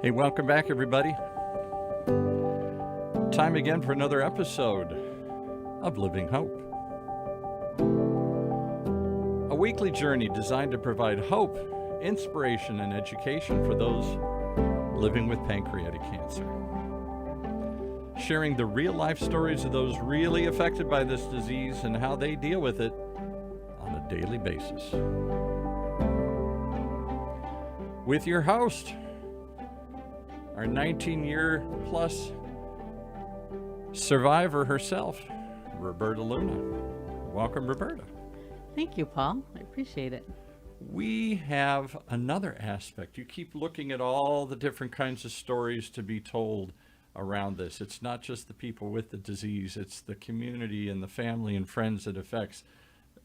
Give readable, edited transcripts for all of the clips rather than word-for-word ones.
Hey, welcome back, everybody. Time again for another episode of Living Hope. A weekly journey designed to provide hope, inspiration, and education for those living with pancreatic cancer. Sharing the real-life stories of those really affected by this disease and how they deal with it on a daily basis. With your host, our 19-year-plus survivor herself, Roberta Luna. Welcome, Roberta. Thank you, Paul. I appreciate it. We have another aspect. You keep looking at all the different kinds of stories to be told around this. It's not just the people with the disease, it's the community and the family and friends it affects.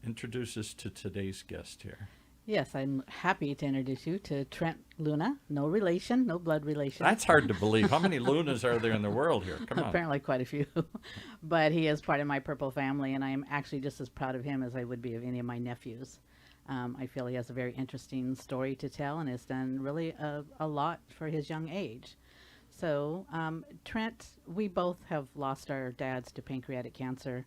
Introduce us to today's guest here. Yes, I'm happy to introduce you to Trent Luna. No relation, no blood relation. That's hard to believe. How many Lunas are there in the world here? Come on. Apparently quite a few. But he is part of my purple family, and I am actually just as proud of him as I would be of any of my nephews. I feel he has a very interesting story to tell and has done really a lot for his young age. So, Trent, we both have lost our dads to pancreatic cancer.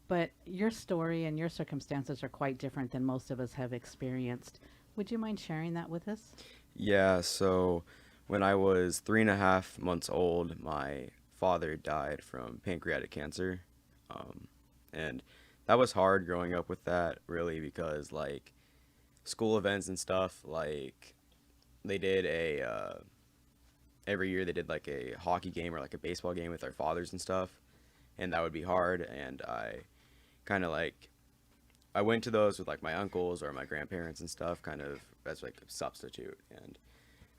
But your story and your circumstances are quite different than most of us have experienced. Would you mind sharing that with us? Yeah, so when I was 3.5 months old, my father died from pancreatic cancer. And that was hard growing up with that, really, because, like, school events and stuff, like, they did every year they did, like, a hockey game or, like, a baseball game with our fathers and stuff. And that would be hard, and I went to those with like my uncles or my grandparents and stuff, kind of as like a substitute, and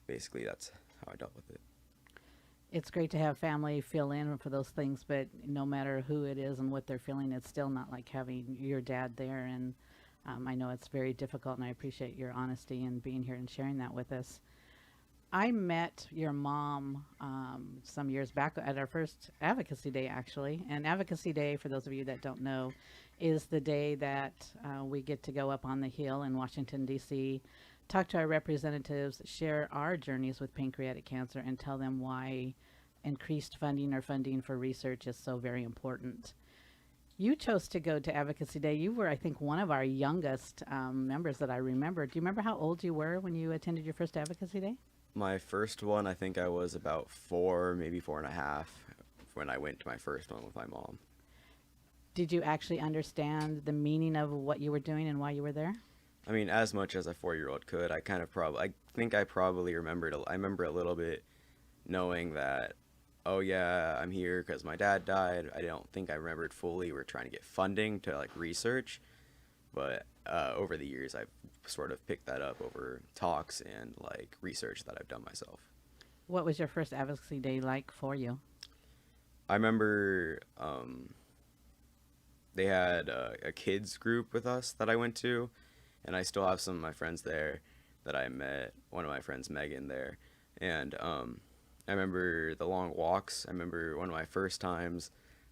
basically that's how I dealt with it. It's great to have family fill in for those things, but no matter who it is and what they're feeling, it's still not like having your dad there. And I know it's very difficult, and I appreciate your honesty and being here and sharing that with us. I met your mom some years back at our first Advocacy Day, actually. And Advocacy Day, for those of you that don't know, is the day that we get to go up on the Hill in Washington, D.C., talk to our representatives, share our journeys with pancreatic cancer, and tell them why increased funding or funding for research is so very important. You chose to go to Advocacy Day. You were, I think, one of our youngest members that I remember. Do you remember how old you were when you attended your first Advocacy Day? My first one, I think I was about 4, maybe 4.5, when I went to my first one with my mom. Did you actually understand the meaning of what you were doing and why you were there? I mean, as much as a 4-year-old could. I think I probably remembered. I remember a little bit knowing that, oh yeah, I'm here because my dad died. I don't think I remembered fully. We're trying to get funding to like research, but over the years, I've sort of picked that up over talks and like research that I've done myself. What was your first Advocacy Day like for you? I remember they had a kids group with us that I went to, and I still have some of my friends there that I met. One of my friends, Megan, there, and I remember the long walks. I remember one of my first times,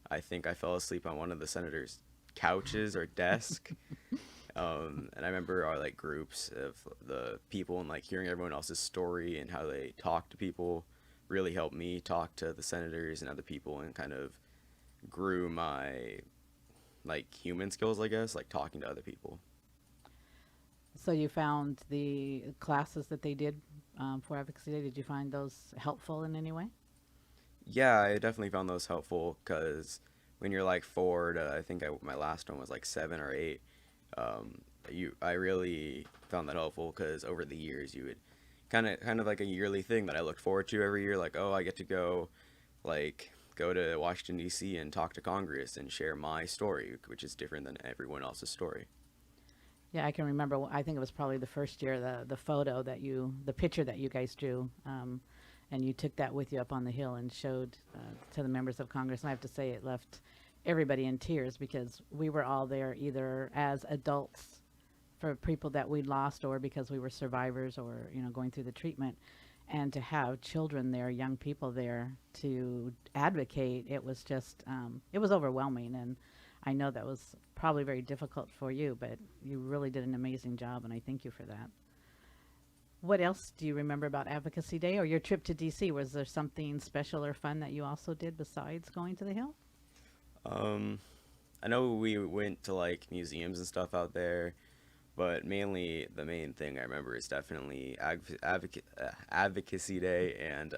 I think I fell asleep on one of the senators' couches or desk. And I remember our like groups of the people and like hearing everyone else's story and how they talk to people really helped me talk to the senators and other people, and kind of grew my like human skills, I guess, like talking to other people. So you found the classes that they did for Advocacy Day, did you find those helpful in any way? Yeah, I definitely found those helpful, because when you're like 4 to, my last one was like 7 or 8, I really found that helpful, because over the years you would kind of like a yearly thing that I looked forward to every year, like, oh, I get to go to Washington D.C. and talk to Congress and share my story, which is different than everyone else's story. Yeah, I can remember. I think it was probably the first year, the picture that you guys drew, and you took that with you up on the Hill and showed to the members of Congress. And I have to say, it left everybody in tears, because we were all there either as adults for people that we lost, or because we were survivors, or going through the treatment. And to have children there, young people there to advocate, it was just it was overwhelming. And I know that was probably very difficult for you, but you really did an amazing job, and I thank you for that. What else do you remember about Advocacy Day or your trip to DC? Was there something special or fun that you also did besides going to the Hill? Um, I know we went to like museums and stuff out there, but mainly the main thing I remember is definitely Advocacy Day and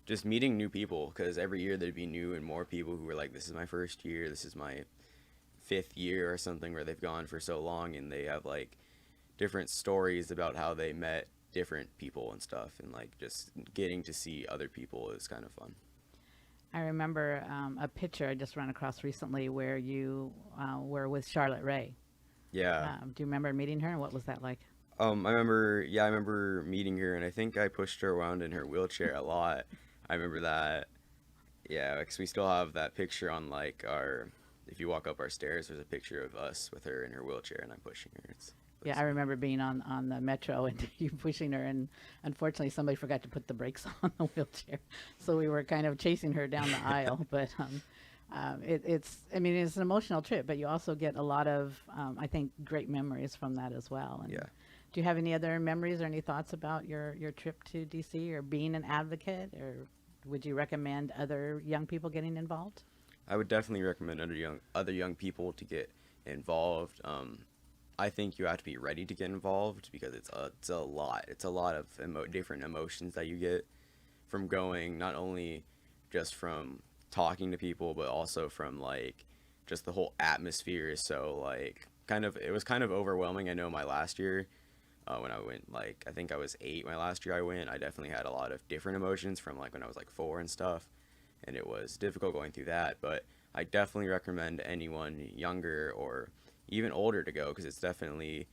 just meeting new people because every year there'd be new and more people who were like, this is my first year, this is my fifth year or something where they've gone for so long and they have like different stories about how they met different people and stuff and like just getting to see other people is kind of fun. I remember a picture I just ran across recently where you were with Charlotte Ray. Yeah. Do you remember meeting her and what was that like? I remember meeting her and I think I pushed her around in her wheelchair a lot. I remember that. Yeah, because we still have that picture on like our, if you walk up our stairs, there's a picture of us with her in her wheelchair and I'm pushing her. Yeah, I remember being on the metro and you pushing her, and unfortunately somebody forgot to put the brakes on the wheelchair, so we were kind of chasing her down the aisle. But I mean, it's an emotional trip, but you also get a lot of, I think, great memories from that as well. And Yeah. do you have any other memories or any thoughts about your trip to DC or being an advocate, or would you recommend other young people getting involved? I would definitely recommend other young people to get involved. I think you have to be ready to get involved because it's a lot. It's a lot of different emotions that you get from going, not only just from talking to people, but also from like just the whole atmosphere is so like it was kind of overwhelming. I know my last year when I went, like I think I was 8 my last year I went, I definitely had a lot of different emotions from like when I was like 4 and stuff, and it was difficult going through that. But I definitely recommend anyone younger or even older to go because it's definitely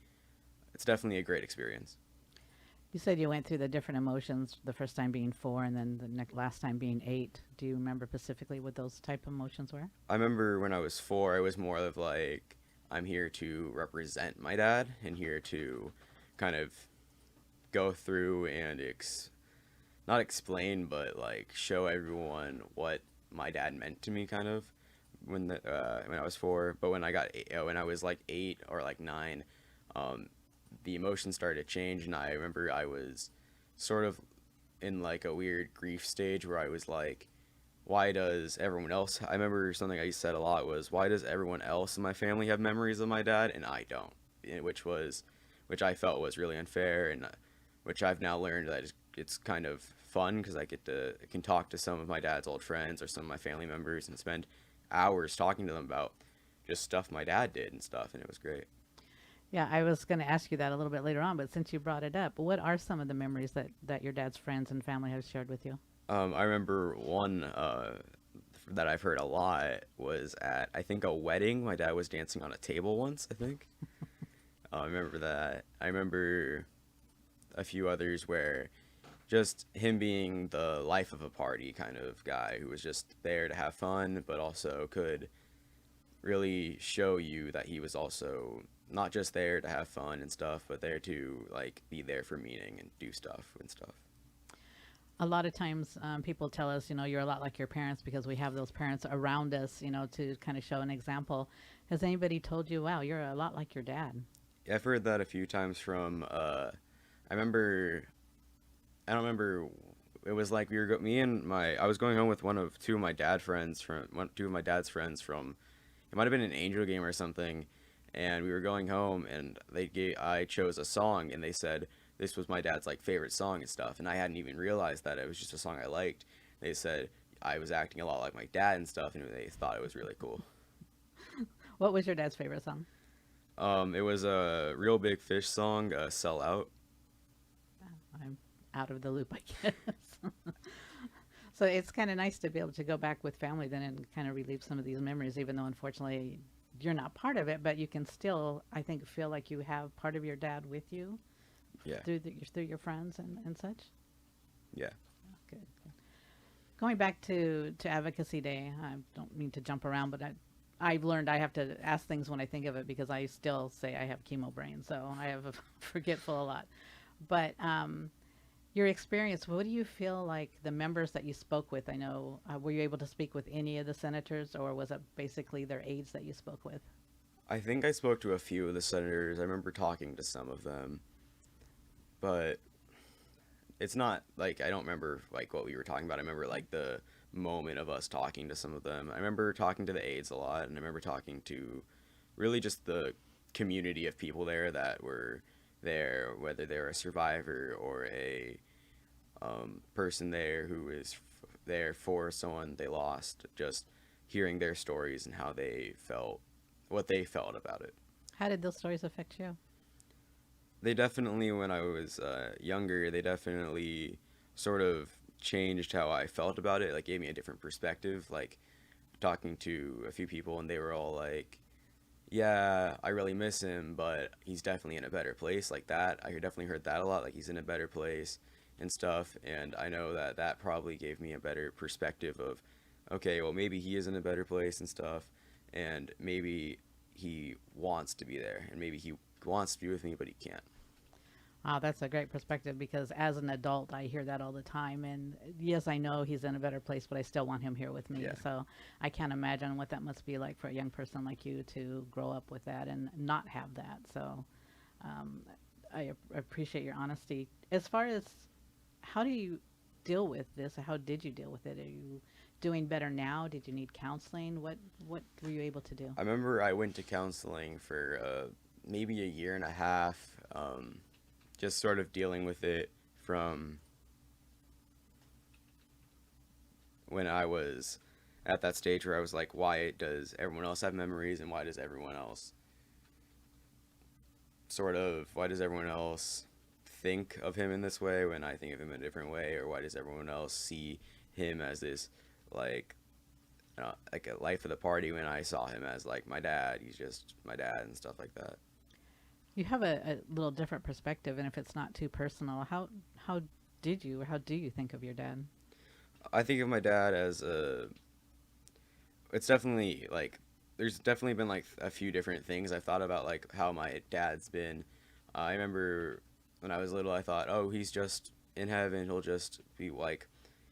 a great experience. You said you went through the different emotions, the first time being 4 and then the last time being 8. Do you remember specifically what those type of emotions were? I remember when I was 4, it was more of like, I'm here to represent my dad and here to kind of go through and not explain, but like show everyone what my dad meant to me, kind of when I was 4. But when I was like 8 or like 9, the emotions started to change, and I remember I was sort of in like a weird grief stage where I was like, why does everyone else, I remember something I said a lot was, why does everyone else in my family have memories of my dad and I don't? Which I felt was really unfair, and which I've now learned that it's kind of fun because I can talk to some of my dad's old friends or some of my family members and spend hours talking to them about just stuff my dad did and stuff, and it was great. Yeah, I was going to ask you that a little bit later on, but since you brought it up, what are some of the memories that your dad's friends and family have shared with you? I remember one that I've heard a lot was at, I think, a wedding. My dad was dancing on a table once, I think. I remember that. I remember a few others where just him being the life of a party kind of guy who was just there to have fun, but also could really show you that he was also not just there to have fun and stuff, but there to like be there for meaning and do stuff and stuff. A lot of times people tell us, you're a lot like your parents because we have those parents around us, to kind of show an example. Has anybody told you, wow, you're a lot like your dad? I've heard that a few times from, I don't remember, it was like I was going home with two of my dad's friends from, it might have been an Angel game or something, and we were going home and I chose a song and they said, this was my dad's like favorite song and stuff, and I hadn't even realized that it was just a song I liked. They said I was acting a lot like my dad and stuff, and they thought it was really cool. What was your dad's favorite song? It was a Real Big Fish song, Sell Out. I'm out of the loop, I guess. So it's kind of nice to be able to go back with family then and kind of relive some of these memories, even though unfortunately you're not part of it, but you can still, I think, feel like you have part of your dad with you. Yeah. Through your friends and such? Yeah. Good. Going back to Advocacy Day, I don't mean to jump around, but I've learned I have to ask things when I think of it because I still say I have chemo brain, so I have forgetful a lot. But your experience, what do you feel like the members that you spoke with, I know, were you able to speak with any of the senators, or was it basically their aides that you spoke with? I think I spoke to a few of the senators. I remember talking to some of them. but it's not like I don't remember like what we were talking about. I remember like the moment of us talking to some of them. I remember talking to the aides a lot, and I remember talking to really just the community of people there that were there, whether they were a survivor or a person there who is there for someone they lost. Just hearing their stories and how they felt, what they felt about it. How did those stories affect you? They definitely, when I was younger, they definitely sort of changed how I felt about it. Like, gave me a different perspective. Like, talking to a few people, and they were all like, "Yeah, I really miss him, but he's definitely in a better place." Like that, I definitely heard that a lot. Like, he's in a better place and stuff. And I know that that probably gave me a better perspective of, okay, well, maybe he is in a better place and stuff, and maybe he wants to be there, and maybe he wants to be with me, but he can't. Wow, that's a great perspective because as an adult, I hear that all the time. And yes, I know he's in a better place, but I still want him here with me. Yeah. So I can't imagine what that must be like for a young person like you to grow up with that and not have that. So um, appreciate your honesty. As far as how do you deal with this? How did you deal with it? Are you doing better now? Did you need counseling? What were you able to do? I remember I went to counseling for maybe a year and a half, just sort of dealing with it from when I was at that stage where I was like, why does everyone else have memories, and why does everyone else think of him in this way when I think of him in a different way, or why does everyone else see him as this like like a life of the party when I saw him as like my dad. He's just my dad and stuff like that. You have a little different perspective, and if it's not too personal, how did you or how do you think of your dad? I think of my dad as it's definitely like, there's definitely been like a few different things I've thought about, like how my dad's been. I remember when I was little, I thought, oh, he's just in heaven. He'll just be like,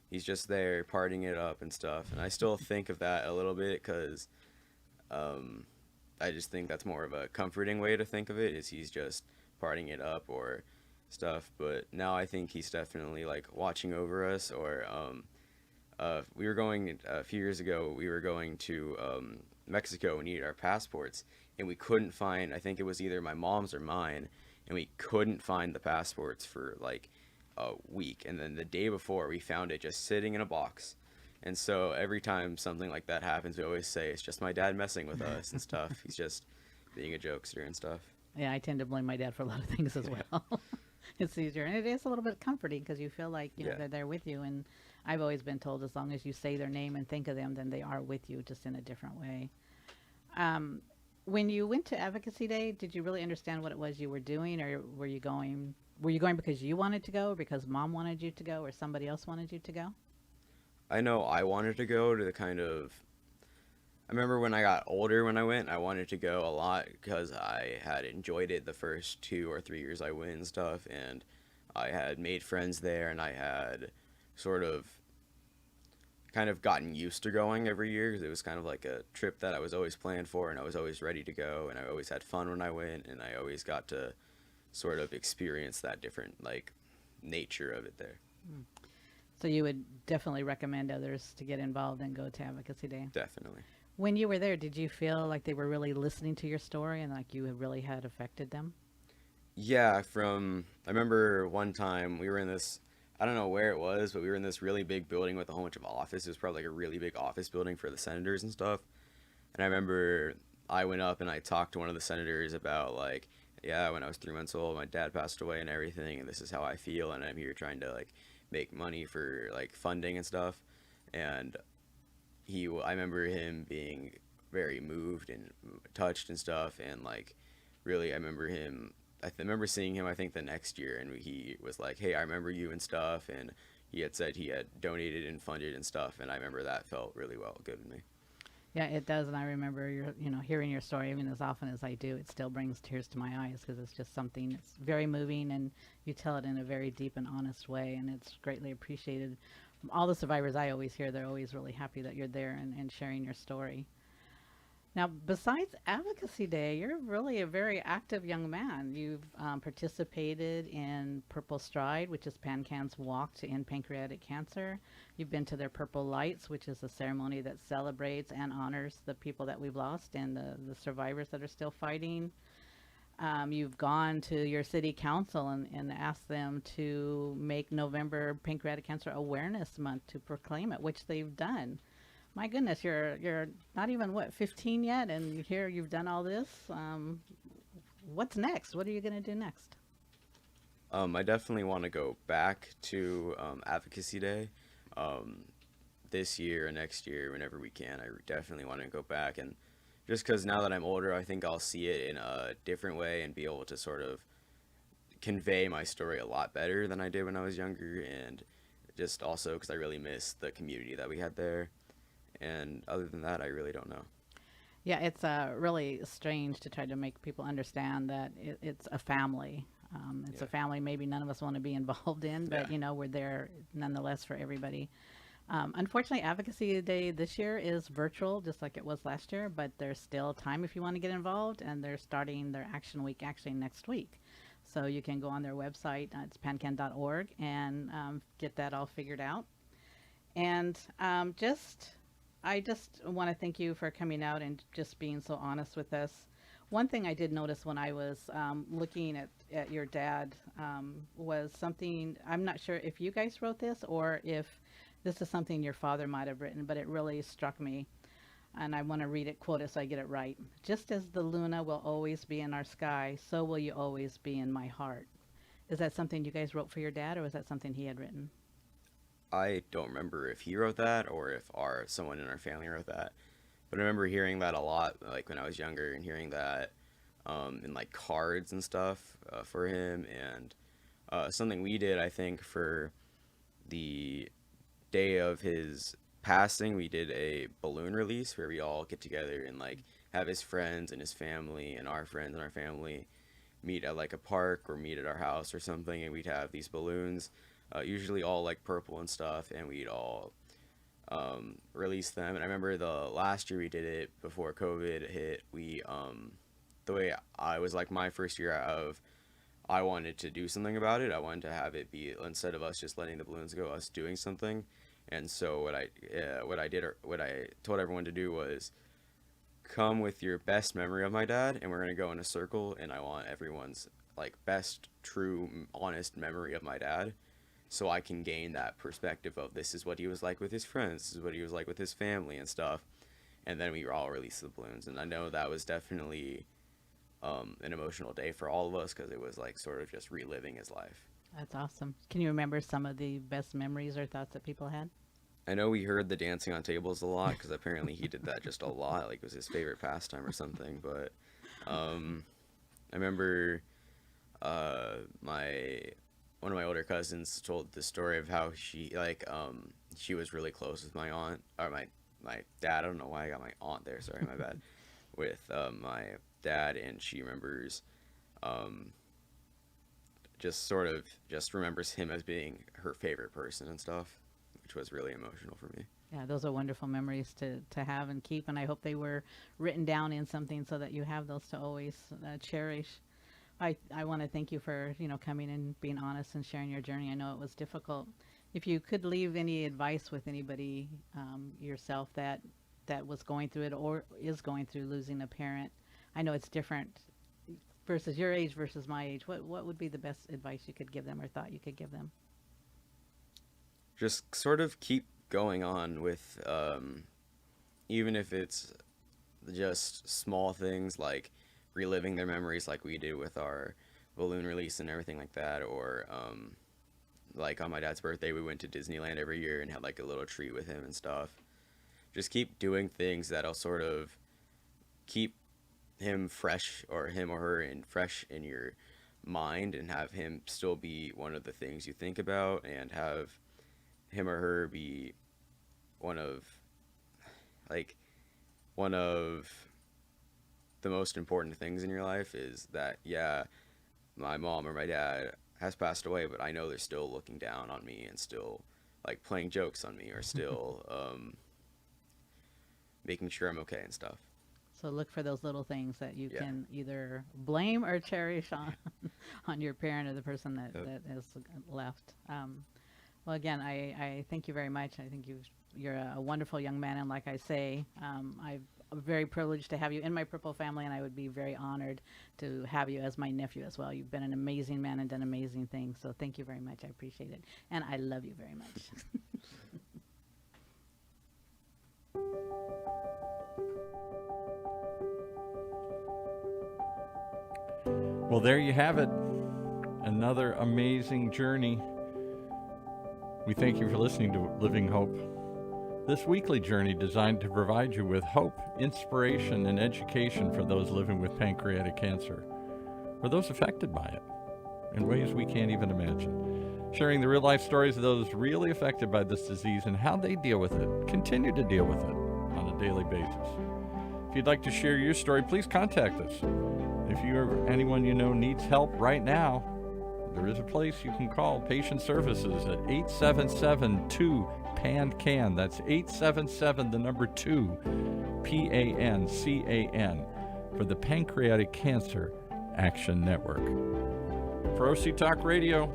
he's just there partying it up and stuff. And I still think of that a little bit because I just think that's more of a comforting way to think of it, is he's just partying it up or stuff. But now I think he's definitely like watching over us. Or we were going a few years ago, we were going to Mexico and needed our passports, and we couldn't find, I think it was either my mom's or mine, and we couldn't find the passports for like a week. And then the day before, we found it just sitting in a box. And so every time something like that happens, we always say it's just my dad messing with us and stuff. He's just being a jokester and stuff. Yeah, I tend to blame my dad for a lot of things as well. It's easier, and it is a little bit comforting because you feel like Yeah. they're there with you. And I've always been told as long as you say their name and think of them, then they are with you, just in a different way. When you went to Advocacy Day, did you really understand what it was you were doing, or were you going? Were you going because you wanted to go, or because mom wanted you to go, or somebody else wanted you to go? I know I wanted to go to the kind of, I remember when I got older when I went, I wanted to go a lot because I had enjoyed it the first 2 or 3 years I went and stuff, and I had made friends there, and I had sort of kind of gotten used to going every year because it was kind of like a trip that I was always planned for, and I was always ready to go, and I always had fun when I went, and I always got to sort of experience that different like nature of it there. So you would definitely recommend others to get involved and go to Advocacy Day. Definitely. When you were there, did you feel like they were really listening to your story and like you really had affected them? Yeah, I remember one time we were in this, I don't know where it was, but we were in this really big building with a whole bunch of offices. It was probably like a really big office building for the senators and stuff. And I remember I went up and I talked to one of the senators about like, yeah, when I was 3 months old, my dad passed away and everything, and this is how I feel, and I'm here trying to like make money for like funding and stuff. And I remember him being very moved and touched and stuff, and like really, I remember seeing him, I think the next year, and he was like, hey, I remember you and stuff, and he had said he had donated and funded and stuff, and I remember that felt really good with me. Yeah, it does. And I remember hearing your story, even as often as I do, it still brings tears to my eyes because it's just something that's very moving, and you tell it in a very deep and honest way, and it's greatly appreciated. From all the survivors I always hear, they're always really happy that you're there and sharing your story. Now, besides Advocacy Day, you're really a very active young man. You've participated in Purple Stride, which is PanCan's walk to end pancreatic cancer. You've been to their Purple Lights, which is a ceremony that celebrates and honors the people that we've lost and the survivors that are still fighting. You've gone to your city council and asked them to make November Pancreatic Cancer Awareness Month to proclaim it, which they've done. My goodness, you're not even what 15 yet, and here you've done all this. What's next? What are you gonna do next? I definitely want to go back to Advocacy Day this year or next year, whenever we can. I definitely want to go back, and just because now that I'm older, I think I'll see it in a different way and be able to sort of convey my story a lot better than I did when I was younger, and just also because I really miss the community that we had there. And other than that, I really don't know. Yeah, it's really strange to try to make people understand that it's a family. It's a Yeah. family maybe none of us want to be involved in, but Yeah. you know we're there nonetheless for everybody. Unfortunately, Advocacy Day this year is virtual, just like it was last year, but there's still time if you want to get involved, and they're starting their Action Week actually next week. So you can go on their website, it's pancan.org, and get that all figured out. And I just want to thank you for coming out and just being so honest with us. One thing I did notice when I was looking at your dad was something, I'm not sure if you guys wrote this or if this is something your father might have written, but it really struck me. And I want to read it, quote it so I get it right. Just as the Luna will always be in our sky, so will you always be in my heart. Is that something you guys wrote for your dad, or was that something he had written? I don't remember if he wrote that or if our someone in our family wrote that, but I remember hearing that a lot, like when I was younger, and hearing that in like cards and stuff for him, and something we did, I think, for the day of his passing, we did a balloon release where we all get together and like have his friends and his family and our friends and our family meet at like a park or meet at our house or something, and we'd have these balloons, usually all like purple and stuff, and we'd all release them. And I remember the last year we did it before COVID hit, we the way I was like my first year of I wanted to do something about it. I wanted to have it be, instead of us just letting the balloons go, us doing something. And so what I told everyone to do was come with your best memory of my dad, and we're gonna go in a circle, and I want everyone's like best, true, honest memory of my dad, so I can gain that perspective of this is what he was like with his friends, this is what he was like with his family and stuff. And then we all released the balloons, and I know that was definitely an emotional day for all of us because it was like sort of just reliving his life. That's awesome. Can you remember some of the best memories or thoughts that people had? I know we heard the dancing on tables a lot because apparently he did that just a lot, like it was his favorite pastime or something. But I remember my one of my older cousins told the story of how she was really close with my aunt, or my dad. I don't know why I got my aunt there. Sorry, my bad. With my dad, and she remembers um, just sort of just remembers him as being her favorite person and stuff, which was really emotional for me. Yeah, those are wonderful memories to have and keep, and I hope they were written down in something so that you have those to always cherish. I want to thank you for coming and being honest and sharing your journey. I know it was difficult. If you could leave any advice with anybody yourself that was going through it or is going through losing a parent, I know it's different versus your age versus my age. What would be the best advice you could give them or thought you could give them? Just sort of keep going on with, even if it's just small things like reliving their memories like we did with our balloon release and everything like that, or like on my dad's birthday we went to Disneyland every year and had like a little treat with him and stuff. Just keep doing things that'll sort of keep him fresh, or him or her in fresh in your mind, and have him still be one of the things you think about, and have him or her be one of like one of the most important things in your life. Is that, yeah, my mom or my dad has passed away, but I know they're still looking down on me and still like playing jokes on me, or still making sure I'm okay and stuff. So look for those little things that you Yeah. can either blame or cherish on on your parent or the person that, Yep. that has left. Well, again, I thank you very much. I think you're a wonderful young man, and like I say, I'm very privileged to have you in my Purple family, and I would be very honored to have you as my nephew as well. You've been an amazing man and done amazing things, so thank you very much. I appreciate it, and I love you very much. Well, there you have it. Another amazing journey. We thank you for listening to Living Hope. This weekly journey designed to provide you with hope, inspiration, and education for those living with pancreatic cancer, or those affected by it, in ways we can't even imagine. Sharing the real-life stories of those really affected by this disease and how they deal with it, continue to deal with it on a daily basis. If you'd like to share your story, please contact us. If you or anyone you know needs help right now, there is a place you can call Patient Services at 877-2-PAN-CAN. That's 877, the number 2, PANCAN, for the Pancreatic Cancer Action Network. For OC Talk Radio,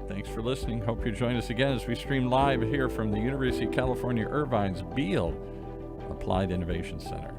thanks for listening. Hope you join us again as we stream live here from the University of California, Irvine's Beale Applied Innovation Center.